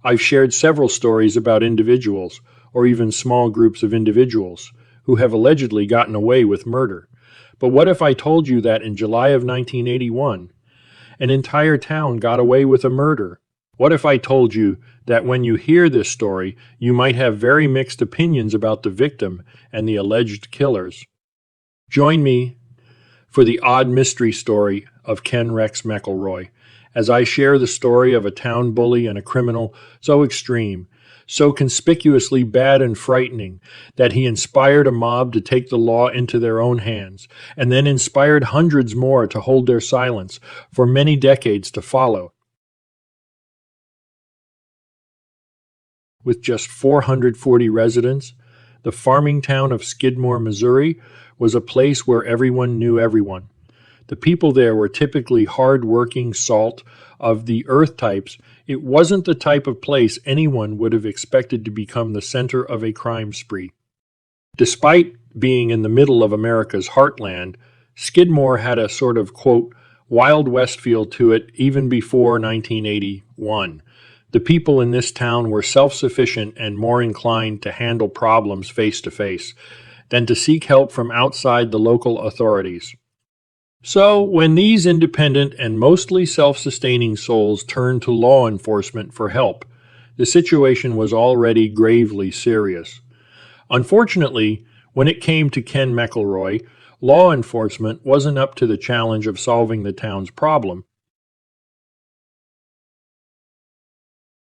I've shared several stories about individuals, or even small groups of individuals, who have allegedly gotten away with murder. But what if I told you that in July of 1981, an entire town got away with a murder? What if I told you that when you hear this story, you might have very mixed opinions about the victim and the alleged killers? Join me for the odd mystery story of Ken Rex McElroy, as I share the story of a town bully and a criminal so extreme, so conspicuously bad and frightening, that he inspired a mob to take the law into their own hands, and then inspired hundreds more to hold their silence for many decades to follow. With just 440 residents, the farming town of Skidmore, Missouri, was a place where everyone knew everyone. The people there were typically hard-working salt of the earth types. It wasn't the type of place anyone would have expected to become the center of a crime spree. Despite being in the middle of America's heartland, Skidmore had a sort of, quote, Wild West feel to it even before 1981. The people in this town were self-sufficient and more inclined to handle problems face to face than to seek help from outside the local authorities. So, when these independent and mostly self-sustaining souls turned to law enforcement for help, the situation was already gravely serious. Unfortunately, when it came to Ken McElroy, law enforcement wasn't up to the challenge of solving the town's problem.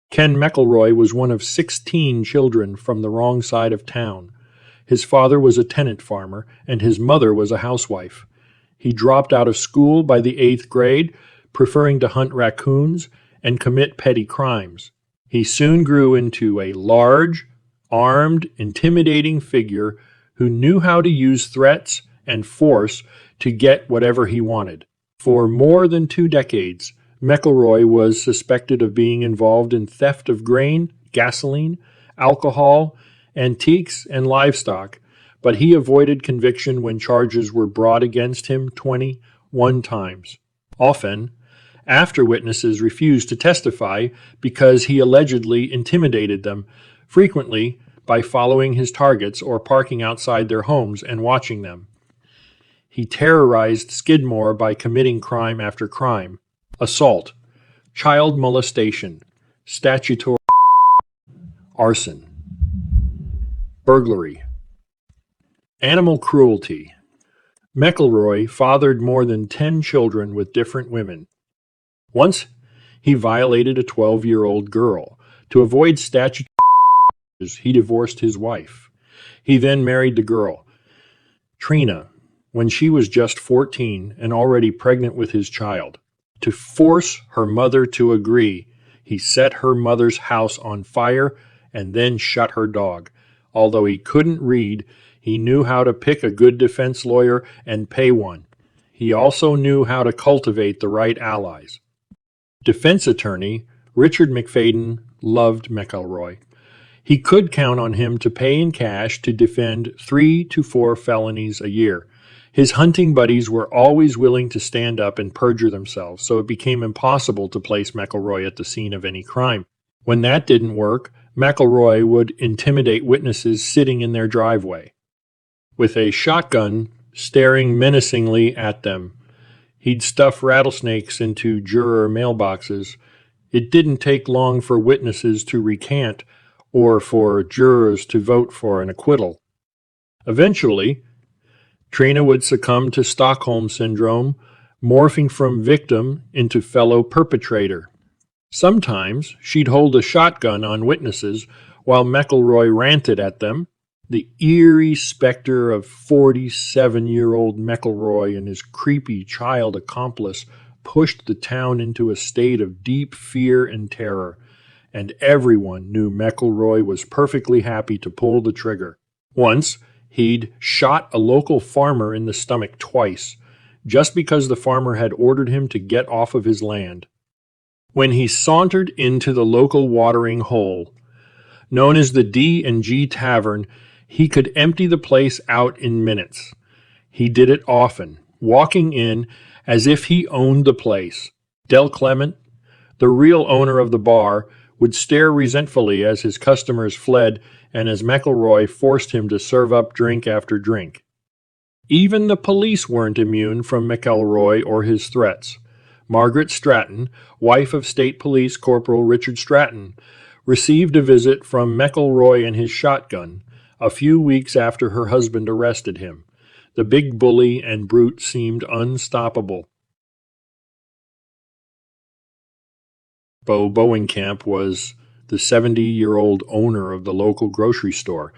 Ken McElroy was one of 16 children from the wrong side of town. His father was a tenant farmer, and his mother was a housewife. He dropped out of school by the 8th grade, preferring to hunt raccoons and commit petty crimes. He soon grew into a large, armed, intimidating figure who knew how to use threats and force to get whatever he wanted. For more than 2 decades, McElroy was suspected of being involved in theft of grain, gasoline, alcohol, antiques, and livestock, but he avoided conviction when charges were brought against him 21 times. Often, after witnesses refused to testify because he allegedly intimidated them, frequently by following his targets or parking outside their homes and watching them. He terrorized Skidmore by committing crime after crime: assault, child molestation, statutory arson, burglary, animal cruelty. McElroy fathered more than 10 children with different women. Once, he violated a 12-year-old girl. To avoid statutory charges, he divorced his wife. He then married the girl, Trina, when she was just 14 and already pregnant with his child. To force her mother to agree, he set her mother's house on fire and then shot her dog. Although he couldn't read, he knew how to pick a good defense lawyer and pay one. He also knew how to cultivate the right allies. Defense attorney Richard McFadden loved McElroy. He could count on him to pay in cash to defend 3 to 4 felonies a year. His hunting buddies were always willing to stand up and perjure themselves, so it became impossible to place McElroy at the scene of any crime. When that didn't work, McElroy would intimidate witnesses sitting in their driveway with a shotgun staring menacingly at them. He'd stuff rattlesnakes into juror mailboxes. It didn't take long for witnesses to recant or for jurors to vote for an acquittal. Eventually, Trina would succumb to Stockholm Syndrome, morphing from victim into fellow perpetrator. Sometimes she'd hold a shotgun on witnesses while McElroy ranted at them. The eerie specter of 47-year-old McElroy and his creepy child accomplice pushed the town into a state of deep fear and terror, and everyone knew McElroy was perfectly happy to pull the trigger. Once, he'd shot a local farmer in the stomach twice, just because the farmer had ordered him to get off of his land. When he sauntered into the local watering hole, known as the D&G Tavern, he could empty the place out in minutes. He did it often, walking in as if he owned the place. Del Clement, the real owner of the bar, would stare resentfully as his customers fled and as McElroy forced him to serve up drink after drink. Even the police weren't immune from McElroy or his threats. Margaret Stratton, wife of State Police Corporal Richard Stratton, received a visit from McElroy and his shotgun a few weeks after her husband arrested him. The big bully and brute seemed unstoppable. Bo Bowenkamp was the 70-year-old owner of the local grocery store,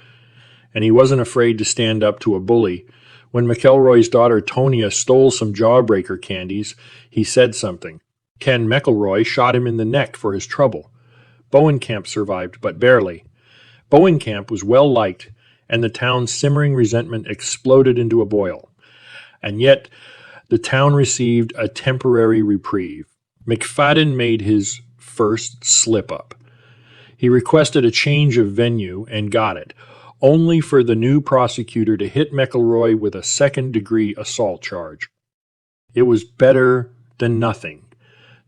and he wasn't afraid to stand up to a bully. When McElroy's daughter Tonya stole some Jawbreaker candies, he said something. Ken McElroy shot him in the neck for his trouble. Bowenkamp survived, but barely. Bowenkamp was well liked, and the town's simmering resentment exploded into a boil. And yet, the town received a temporary reprieve. McFadden made his first slip-up. He requested a change of venue and got it, only for the new prosecutor to hit McElroy with a second-degree assault charge. It was better than nothing.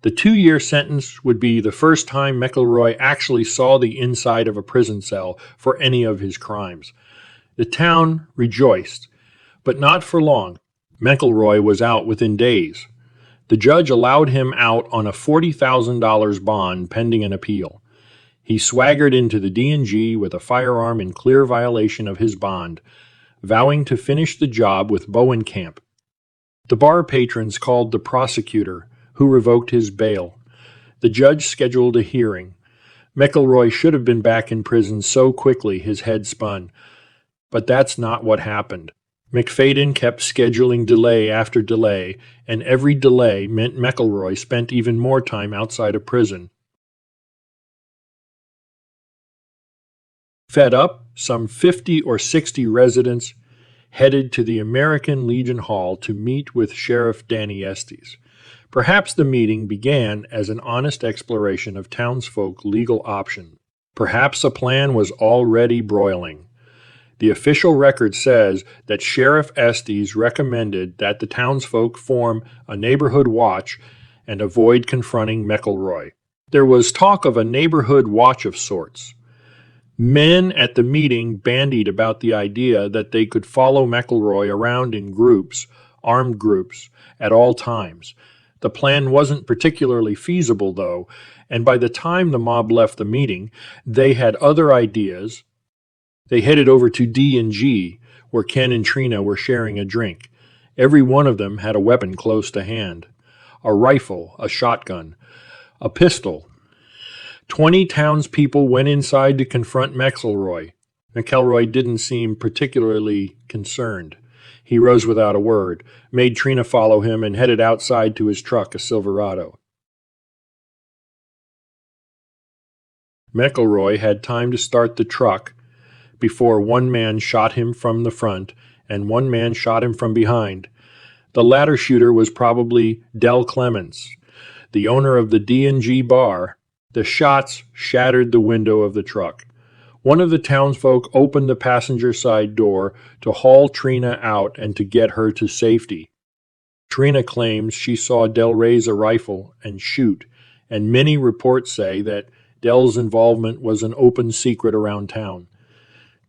The 2-year sentence would be the first time McElroy actually saw the inside of a prison cell for any of his crimes. The town rejoiced, but not for long. McElroy was out within days. The judge allowed him out on a $40,000 bond pending an appeal. He swaggered into the D&G with a firearm in clear violation of his bond, vowing to finish the job with Bowenkamp. The bar patrons called the prosecutor, who revoked his bail. The judge scheduled a hearing. McElroy should have been back in prison so quickly his head spun. But that's not what happened. McFadden kept scheduling delay after delay, and every delay meant McElroy spent even more time outside of prison. Fed up, some 50 or 60 residents headed to the American Legion Hall to meet with Sheriff Danny Estes. Perhaps the meeting began as an honest exploration of townsfolk legal options. Perhaps a plan was already broiling. The official record says that Sheriff Estes recommended that the townsfolk form a neighborhood watch and avoid confronting McElroy. There was talk of a neighborhood watch of sorts. Men at the meeting bandied about the idea that they could follow McElroy around in groups, armed groups, at all times. The plan wasn't particularly feasible, though, and by the time the mob left the meeting, they had other ideas. They headed over to D&G, where Ken and Trina were sharing a drink. Every one of them had a weapon close to hand. A rifle, a shotgun, a pistol. 20 townspeople went inside to confront McElroy. McElroy didn't seem particularly concerned. He rose without a word, made Trina follow him, and headed outside to his truck, a Silverado. McElroy had time to start the truck before one man shot him from the front and one man shot him from behind. The latter shooter was probably Del Clements, the owner of the D&G bar. The shots shattered the window of the truck. One of the townsfolk opened the passenger side door to haul Trina out and to get her to safety. Trina claims she saw Del raise a rifle and shoot, and many reports say that Del's involvement was an open secret around town.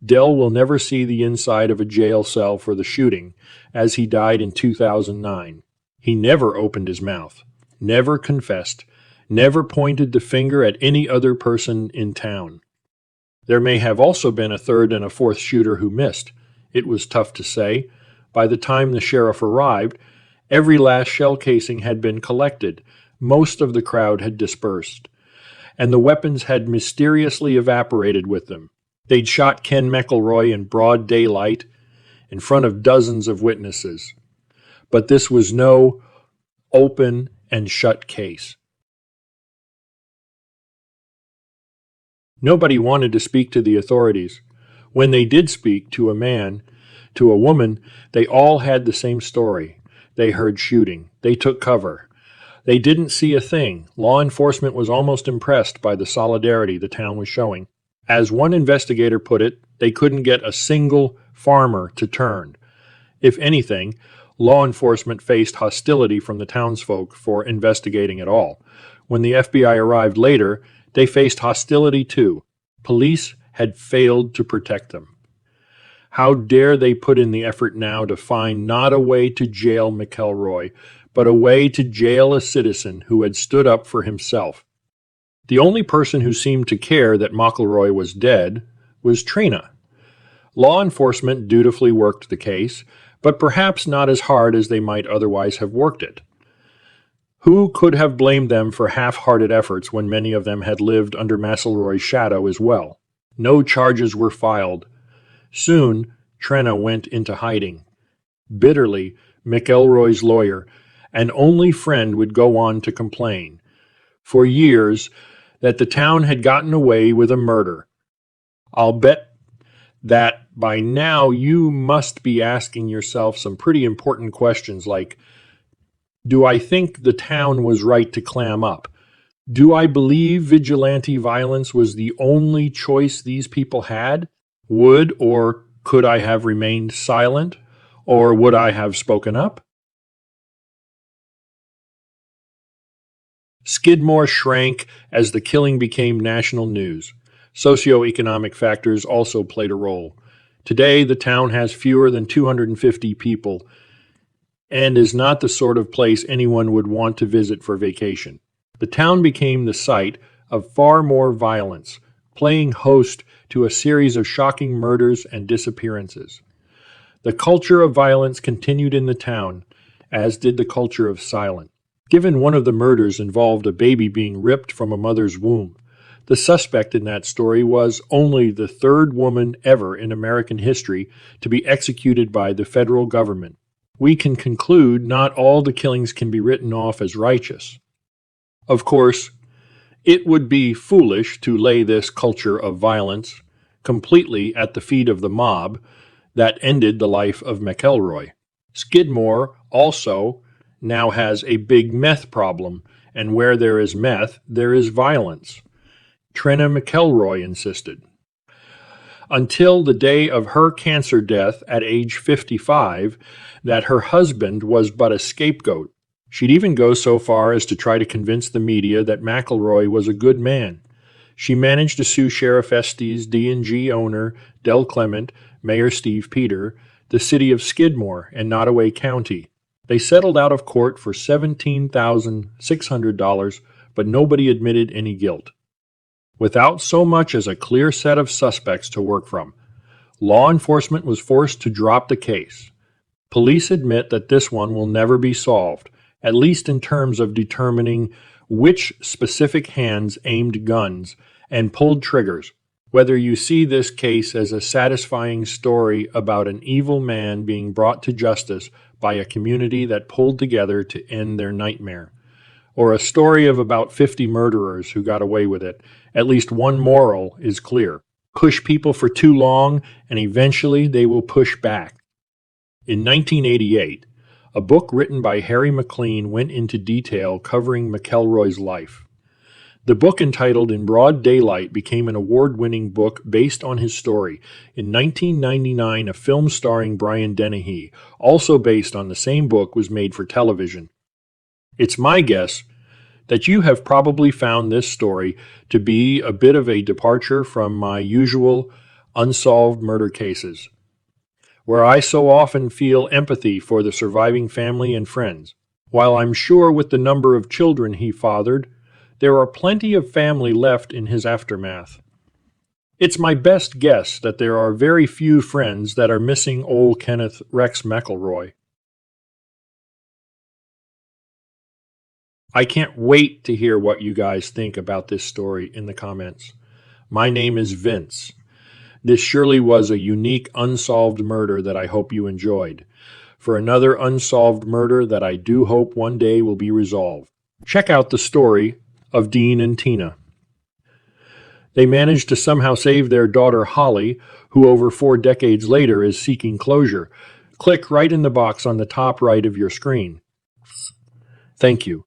Del will never see the inside of a jail cell for the shooting, as he died in 2009. He never opened his mouth, never confessed, never pointed the finger at any other person in town. There may have also been a third and a fourth shooter who missed. It was tough to say. By the time the sheriff arrived, every last shell casing had been collected. Most of the crowd had dispersed, and the weapons had mysteriously evaporated with them. They'd shot Ken McElroy in broad daylight in front of dozens of witnesses. But this was no open and shut case. Nobody wanted to speak to the authorities. When they did speak to a man, to a woman, they all had the same story. They heard shooting. They took cover. They didn't see a thing. Law enforcement was almost impressed by the solidarity the town was showing. As one investigator put it, they couldn't get a single farmer to turn. If anything, law enforcement faced hostility from the townsfolk for investigating at all. When the FBI arrived later, They faced hostility too. Police had failed to protect them. How dare they put in the effort now to find not a way to jail McElroy, but a way to jail a citizen who had stood up for himself. The only person who seemed to care that McElroy was dead was Trina. Law enforcement dutifully worked the case, but perhaps not as hard as they might otherwise have worked it. Who could have blamed them for half-hearted efforts when many of them had lived under McElroy's shadow as well? No charges were filed. Soon, Trina went into hiding. Bitterly, McElroy's lawyer, an only friend, would go on to complain, for years, that the town had gotten away with a murder. I'll bet that by now you must be asking yourself some pretty important questions like, do I think the town was right to clam up? Do I believe vigilante violence was the only choice these people had? Would or could I have remained silent? Or would I have spoken up? Skidmore shrank as the killing became national news. Socioeconomic factors also played a role. Today, the town has fewer than 250 people and is not the sort of place anyone would want to visit for vacation. The town became the site of far more violence, playing host to a series of shocking murders and disappearances. The culture of violence continued in the town, as did the culture of silence. Given one of the murders involved a baby being ripped from a mother's womb, the suspect in that story was only the third woman ever in American history to be executed by the federal government. We can conclude not all the killings can be written off as righteous. Of course, it would be foolish to lay this culture of violence completely at the feet of the mob that ended the life of McElroy. Skidmore also now has a big meth problem, and where there is meth, there is violence. Trina McElroy insisted. Until the day of her cancer death at age 55, that her husband was but a scapegoat. She'd even go so far as to try to convince the media that McElroy was a good man. She managed to sue Sheriff Estes, D&G owner Del Clement, Mayor Steve Peter, the city of Skidmore, and Nottoway County. They settled out of court for $17,600, but nobody admitted any guilt. Without so much as a clear set of suspects to work from, law enforcement was forced to drop the case. Police admit that this one will never be solved, at least in terms of determining which specific hands aimed guns and pulled triggers. Whether you see this case as a satisfying story about an evil man being brought to justice by a community that pulled together to end their nightmare, or a story of about 50 murderers who got away with it, at least one moral is clear. Push people for too long, and eventually they will push back. In 1988, a book written by Harry McLean went into detail covering McElroy's life. The book, entitled In Broad Daylight, became an award-winning book based on his story. In 1999, a film starring Brian Dennehy, also based on the same book, was made for television. It's my guess that you have probably found this story to be a bit of a departure from my usual unsolved murder cases, where I so often feel empathy for the surviving family and friends. While I'm sure with the number of children he fathered, there are plenty of family left in his aftermath. It's my best guess that there are very few friends that are missing old Kenneth Rex McElroy. I can't wait to hear what you guys think about this story in the comments. My name is Vince. This surely was a unique unsolved murder that I hope you enjoyed. For another unsolved murder that I do hope one day will be resolved, check out the story of Dean and Tina. They managed to somehow save their daughter Holly, who over 4 decades later is seeking closure. Click right in the box on the top right of your screen. Thank you.